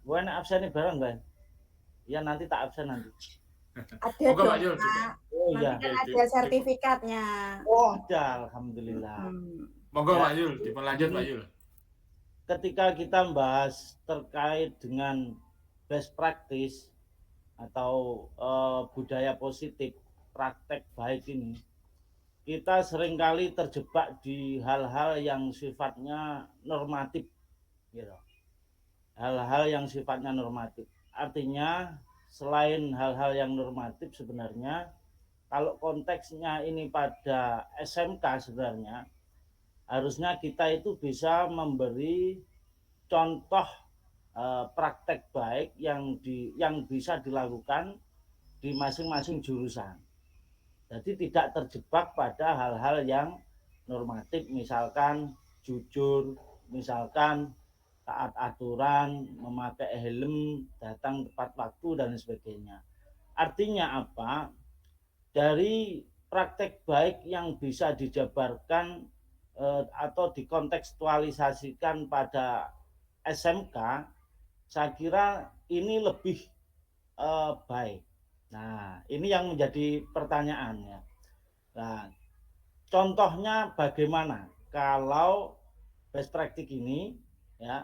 gue absen bareng nggak? Ya nanti tak absen nanti. Ada Monggo, dong, Pak Yul. Pak. Oh Nanti iya. kan ada sertifikatnya. Oh ada, alhamdulillah. Monggo Ya. Pak Yul, dilanjut Pak Yul. Ketika kita membahas terkait dengan best practice atau budaya positif, praktek baik ini, kita seringkali terjebak di hal-hal yang sifatnya normatif, gitu. Hal-hal yang sifatnya normatif. Artinya selain hal-hal yang normatif sebenarnya, kalau konteksnya ini pada SMK sebenarnya, harusnya kita itu bisa memberi contoh praktek baik yang bisa dilakukan di masing-masing jurusan. Jadi tidak terjebak pada hal-hal yang normatif, misalkan jujur, misalkan taat aturan, memakai helm, datang tepat waktu dan sebagainya. Artinya apa? Dari praktek baik yang bisa dijabarkan atau dikontekstualisasikan pada SMK, saya kira ini lebih baik. Nah, ini yang menjadi pertanyaannya. Nah, contohnya bagaimana kalau best practice ini ya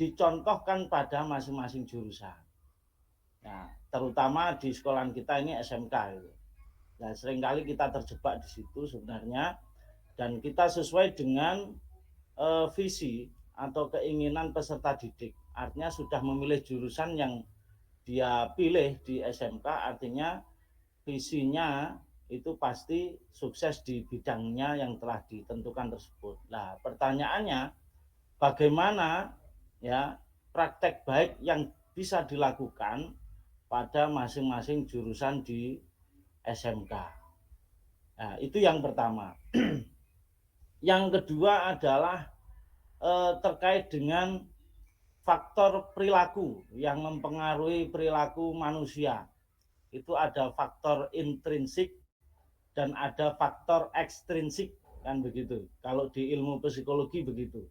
dicontohkan pada masing-masing jurusan. Nah, terutama di sekolahan kita ini SMK itu. Nah, seringkali kita terjebak di situ sebenarnya, dan kita sesuai dengan visi atau keinginan peserta didik. Artinya sudah memilih jurusan yang dia pilih di SMK, artinya visinya itu pasti sukses di bidangnya yang telah ditentukan tersebut. Nah, pertanyaannya bagaimana ya praktek baik yang bisa dilakukan pada masing-masing jurusan di SMK. Nah, itu yang pertama. Yang kedua adalah terkait dengan faktor perilaku yang mempengaruhi perilaku manusia. Itu ada faktor intrinsik dan ada faktor ekstrinsik, kan begitu. Kalau di ilmu psikologi begitu.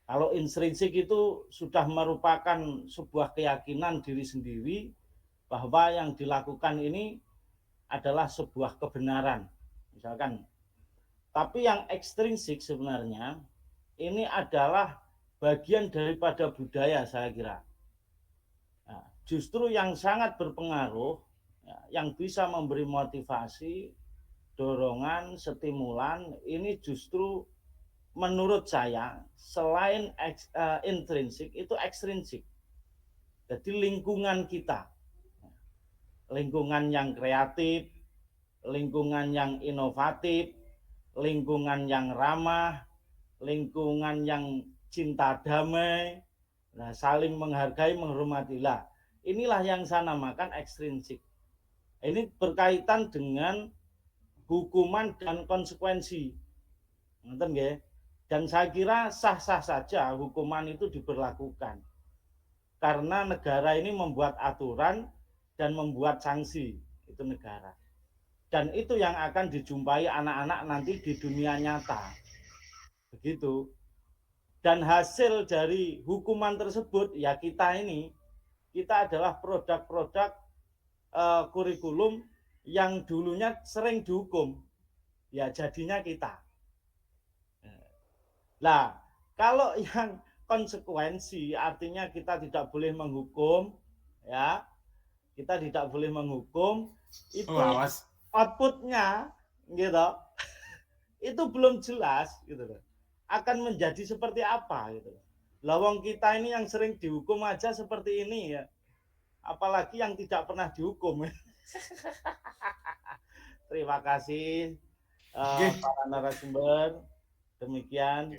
Kalau intrinsik itu sudah merupakan sebuah keyakinan diri sendiri bahwa yang dilakukan ini adalah sebuah kebenaran, misalkan. Tapi yang ekstrinsik sebenarnya ini adalah bagian daripada budaya, saya kira. Nah, justru yang sangat berpengaruh, ya, yang bisa memberi motivasi, dorongan, stimulan, ini justru menurut saya selain intrinsik itu ekstrinsik. Jadi lingkungan kita, lingkungan yang kreatif, lingkungan yang inovatif, lingkungan yang ramah, lingkungan yang cinta damai, nah, saling menghargai, menghormatilah. Inilah yang saya namakan ekstrinsik. Ini berkaitan dengan hukuman dan konsekuensi. Ngerti nggih? Dan saya kira sah-sah saja hukuman itu diberlakukan. Karena negara ini membuat aturan dan membuat sanksi, itu negara. Dan itu yang akan dijumpai anak-anak nanti di dunia nyata. Begitu. Dan hasil dari hukuman tersebut, ya kita adalah produk-produk kurikulum yang dulunya sering dihukum. Ya jadinya kita. Nah, kalau yang konsekuensi, artinya kita tidak boleh menghukum, ya, kita tidak boleh menghukum, itu outputnya gitu. Itu belum jelas gitu loh. Akan menjadi seperti apa gitu. Lawang kita ini yang sering dihukum aja seperti ini ya. Apalagi yang tidak pernah dihukum. Terima kasih para narasumber. Demikian,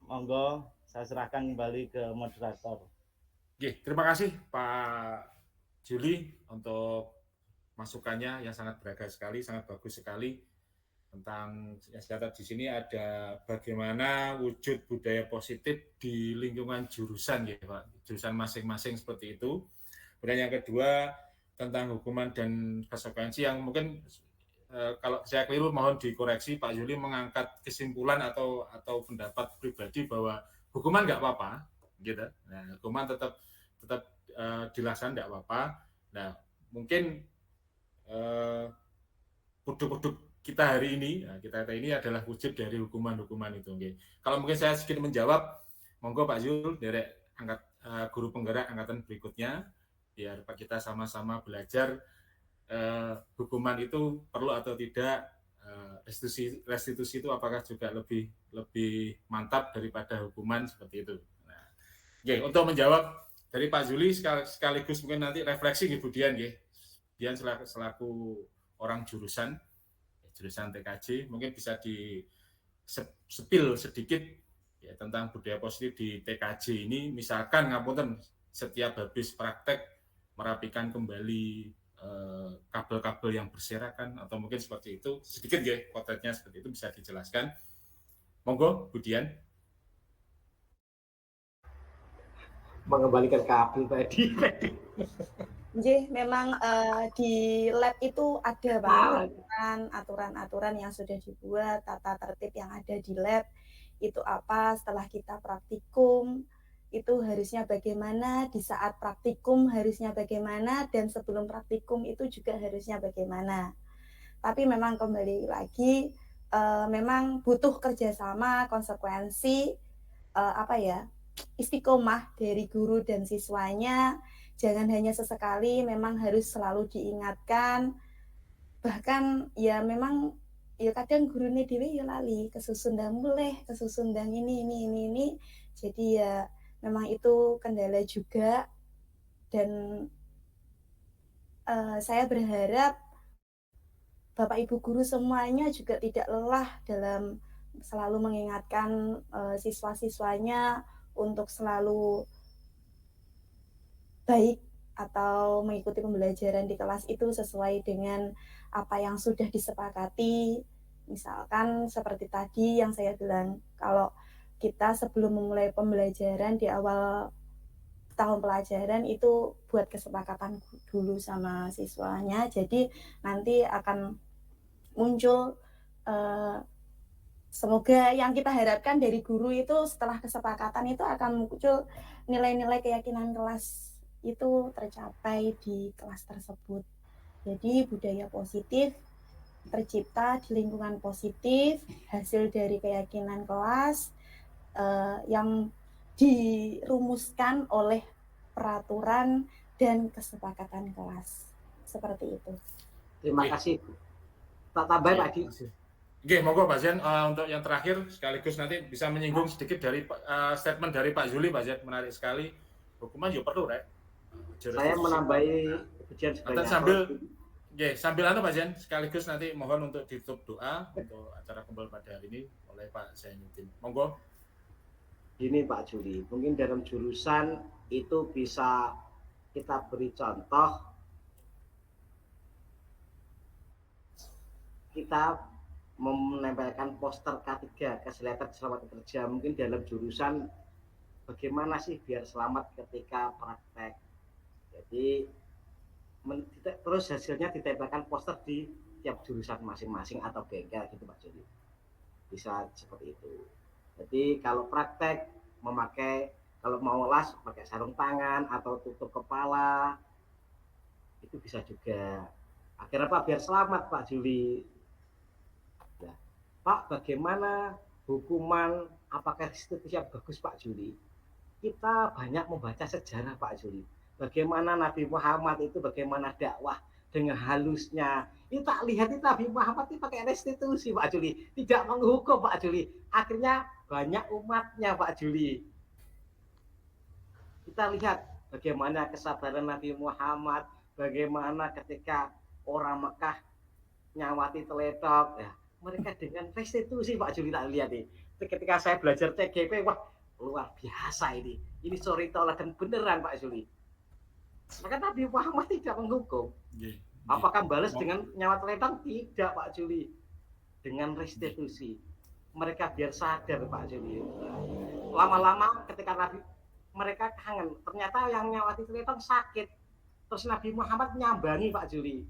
monggo saya serahkan kembali ke moderator. Oke, terima kasih Pak Juli untuk masukannya yang sangat beragam sekali, sangat bagus sekali tentang yang saya catat di sini ada bagaimana wujud budaya positif di lingkungan jurusan ya Pak, jurusan masing-masing seperti itu. Kemudian yang kedua tentang hukuman dan konsekuensi yang mungkin kalau saya keliru mohon dikoreksi, Pak Juli mengangkat kesimpulan atau pendapat pribadi bahwa hukuman nggak apa-apa, gitu. Nah, hukuman tetap dilaksanakan nggak apa-apa. Nah, mungkin produk-produk kita hari ini, kita ini adalah wujud dari hukuman-hukuman itu. Okay. Kalau mungkin saya sedikit menjawab, monggo Pak Zul, dari guru penggerak angkatan berikutnya, biar kita sama-sama belajar hukuman itu perlu atau tidak, restitusi itu apakah juga lebih mantap daripada hukuman seperti itu. Nah, okay, untuk menjawab dari Pak Zuli sekaligus mungkin nanti refleksi Ibu Dian, Dian selaku orang jurusan TKJ mungkin bisa di sepil sedikit ya tentang budaya positif di TKJ ini. Misalkan ngapunten setiap habis praktek merapikan kembali kabel-kabel yang berserakan atau mungkin seperti itu sedikit ya potretnya seperti itu bisa dijelaskan. Monggo Bu Dian. Mengembalikan kabel tadi. Jadi memang di lab itu ada Pak aturan-aturan yang sudah dibuat, tata tertib yang ada di lab itu apa, setelah kita praktikum itu harusnya bagaimana, di saat praktikum harusnya bagaimana, dan sebelum praktikum itu juga harusnya bagaimana. Tapi memang kembali lagi memang butuh kerjasama, konsekuensi istiqomah dari guru dan siswanya. Jangan hanya sesekali, memang harus selalu diingatkan. Bahkan ya memang ya kadang gurune dhewe ya lali, kesusundang muleh, kesusundang ini. Jadi ya memang itu kendala juga. Dan saya berharap Bapak Ibu guru semuanya juga tidak lelah dalam selalu mengingatkan siswa-siswanya untuk selalu baik atau mengikuti pembelajaran di kelas itu sesuai dengan apa yang sudah disepakati. Misalkan seperti tadi yang saya bilang, kalau kita sebelum memulai pembelajaran di awal tahun pelajaran itu buat kesepakatan dulu sama siswanya, jadi nanti akan muncul semoga yang kita harapkan dari guru itu setelah kesepakatan itu akan muncul nilai-nilai keyakinan kelas itu tercapai di kelas tersebut. Jadi budaya positif tercipta di lingkungan positif, hasil dari keyakinan kelas yang dirumuskan oleh peraturan dan kesepakatan kelas. Seperti itu. Terima kasih. Tak tambah Pak Di. Oke, monggo Pak Zen, untuk yang terakhir sekaligus nanti bisa menyinggung sedikit dari statement dari Pak Zuli, Pak Zen, menarik sekali. Hukuman juga perlu, Rek. Saya menambahi ujian sambil Pak Zen, sekaligus nanti mohon untuk ditutup doa untuk acara kumpul pada hari ini oleh Pak Zainuddin. Monggo. Ini Pak Juli, mungkin dalam jurusan itu bisa kita beri contoh, kita menempelkan poster K3 kesehatan keselamatan kerja. Mungkin dalam jurusan bagaimana sih biar selamat ketika praktek. Jadi terus hasilnya ditempelkan poster di tiap jurusan masing-masing atau bengkel gitu Pak Juli. Bisa seperti itu. Jadi kalau praktek memakai, kalau mau las pakai sarung tangan atau tutup kepala itu bisa juga. Akhirnya Pak biar selamat Pak Juli. Nah, Pak bagaimana hukuman, apakah restitusi yang bagus Pak Juli? Kita banyak membaca sejarah Pak Juli. Bagaimana Nabi Muhammad itu bagaimana dakwah dengan halusnya. Ini tak lihat itu Nabi Muhammad ini pakai restitusi Pak Juli, tidak menghukum Pak Juli. Akhirnya banyak umatnya Pak Juli. Kita lihat bagaimana kesabaran Nabi Muhammad, bagaimana ketika orang Mekah nyawati teletok, ya, mereka dengan restitusi Pak Juli tak lihat nih. Ketika saya belajar TGP, wah luar biasa ini. Ini storyteller dan beneran Pak Juli. Maka Nabi Muhammad tidak menghukum. Apakah balas dengan nyawa teletok? Tidak Pak Juli. Dengan restitusi. Mereka biar sadar Pak Juli. Lama-lama ketika mereka kangen, ternyata yang nyawati teletok sakit. Terus Nabi Muhammad nyambangi Pak Juli.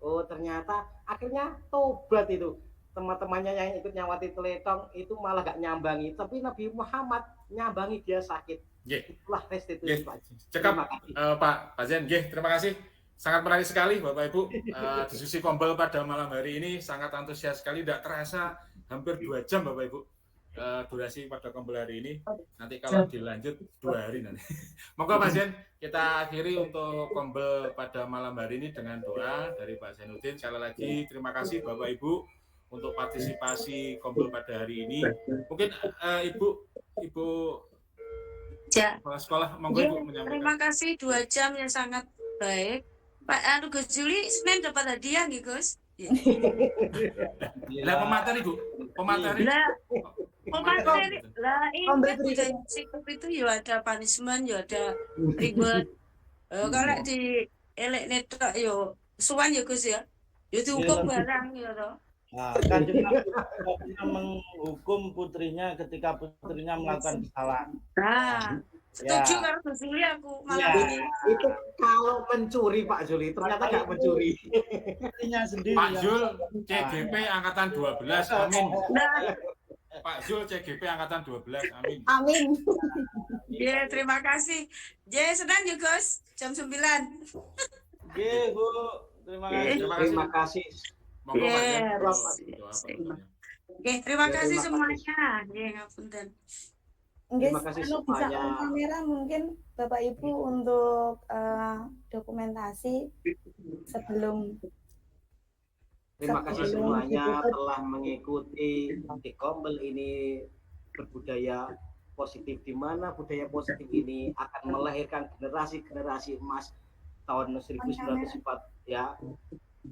Oh ternyata akhirnya tobat itu. Teman-temannya yang ikut nyawati teletong itu malah gak nyambangi, tapi Nabi Muhammad nyambangi, dia sakit. Itulah restitusi Pak. Cekap Pak Zen, terima kasih. Sangat menarik sekali Bapak Ibu. Diskusi Kombel pada malam hari ini sangat antusias sekali, tidak terasa hampir 2 jam Bapak Ibu. Durasi pada Kombel hari ini. Nanti kalau dilanjut 2 hari nanti. Monggo Pak Zen, kita akhiri untuk Kombel pada malam hari ini dengan doa dari Pak Zainuddin. Sekali lagi terima kasih Bapak Ibu untuk partisipasi Kombel pada hari ini. Mungkin Ibu kepala sekolah, monggo Ibu menyampaikan. Terima kasih 2 jam yang sangat baik. Pak Gus Juli Senin dapat hadiah nih Gus. Lah pemateri Bu, pemateri. Pemateri lah ini budaya sikap itu ya ada punishment, ya ada reward. Kalau di elek netok yo suwan ya Gus ya. Yo dihukum barang ya toh. Nah, Kanjeng Nabi menghukum putrinya ketika putrinya melakukan kesalahan. Nah, setuju karo Gus Juli aku malam ini. Itu kalau mencuri Pak Juli, ternyata nggak mencuri. Putrinya sendiri. Pak Jul, CGP angkatan 12, amin. Pak Jul, CGP angkatan 12, amin. Amin. Ya, terima kasih. Senang ya Gus, jam 9. Bu, terima kasih. Terima kasih. Monggo Pak Zen. Oke, terima kasih semuanya. Ngapunten. Terima kasih bisa semuanya. on kamera mungkin Bapak Ibu untuk dokumentasi sebelum. Terima kasih semuanya telah mengikuti di Kombel ini berbudaya positif, di mana budaya positif ini akan melahirkan generasi-generasi emas tahun 1904 ya.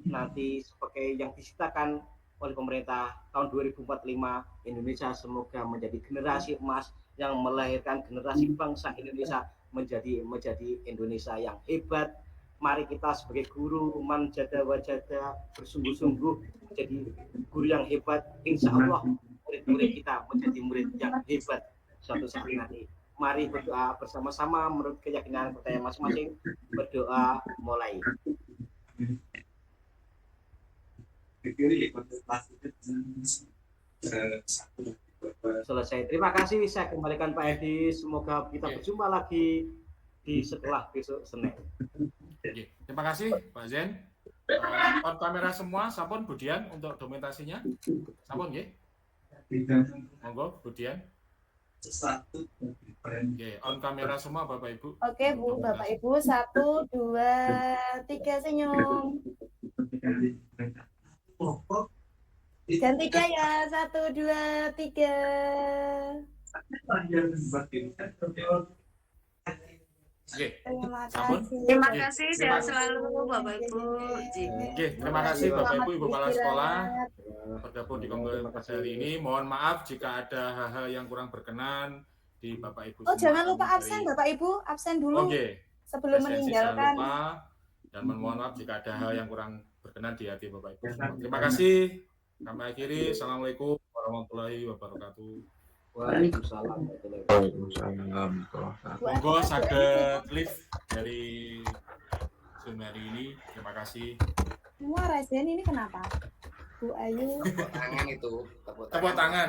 Nanti sebagai yang disitakan oleh pemerintah tahun 2045, Indonesia semoga menjadi generasi emas yang melahirkan generasi bangsa Indonesia menjadi Indonesia yang hebat. Mari kita sebagai guru manjada wajada bersungguh-sungguh menjadi guru yang hebat. Insya Allah murid-murid kita menjadi murid yang hebat suatu saat nanti. Mari berdoa bersama-sama menurut keyakinan percaya masing-masing. Berdoa mulai. Selesai. Terima kasih. Saya kembalikan Pak Edi. Semoga kita berjumpa lagi di setelah besok Senin. Terima kasih Pak Zen. On kamera semua, sampun Budian untuk dokumentasinya. Sampun nggih. Monggo Budian. On kamera semua Bapak Ibu. Oke Bu, Bapak Ibu 1, 2, 3 senyum. Dan 3 ya, 1, 2, 3. Terima kasih sehat selalu Bapak Ibu. Terima kasih Bapak Ibu kepala sekolah bergabung di Kombel pada hari ini. Mohon maaf jika ada hal-hal yang kurang berkenan di Bapak Ibu. Oh jangan lupa absen Bapak Ibu, absen dulu sebelum meninggalkan. Dan mohon maaf jika ada hal yang kurang berkenan di hati Bapak Ibu. Terima kasih. Kami akhiri. Assalamualaikum warahmatullahi wabarakatuh. Waalaikumsalam. Monggo saged lift dari Zoom hari ini. Terima kasih. Semua Resen ini kenapa? Bu Ayu. Tepuk tangan itu. Tepuk tangan.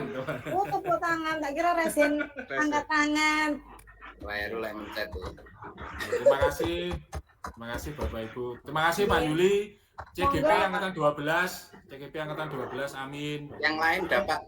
Oh tepuk tangan. Tak kira Resen angkat tangan. Layar mencet tuh. Terima kasih. Terima kasih Bapak Ibu. Terima kasih Pak Yuli. CGP angkatan 12. CGP angkatan 12. Amin. Yang lain dapat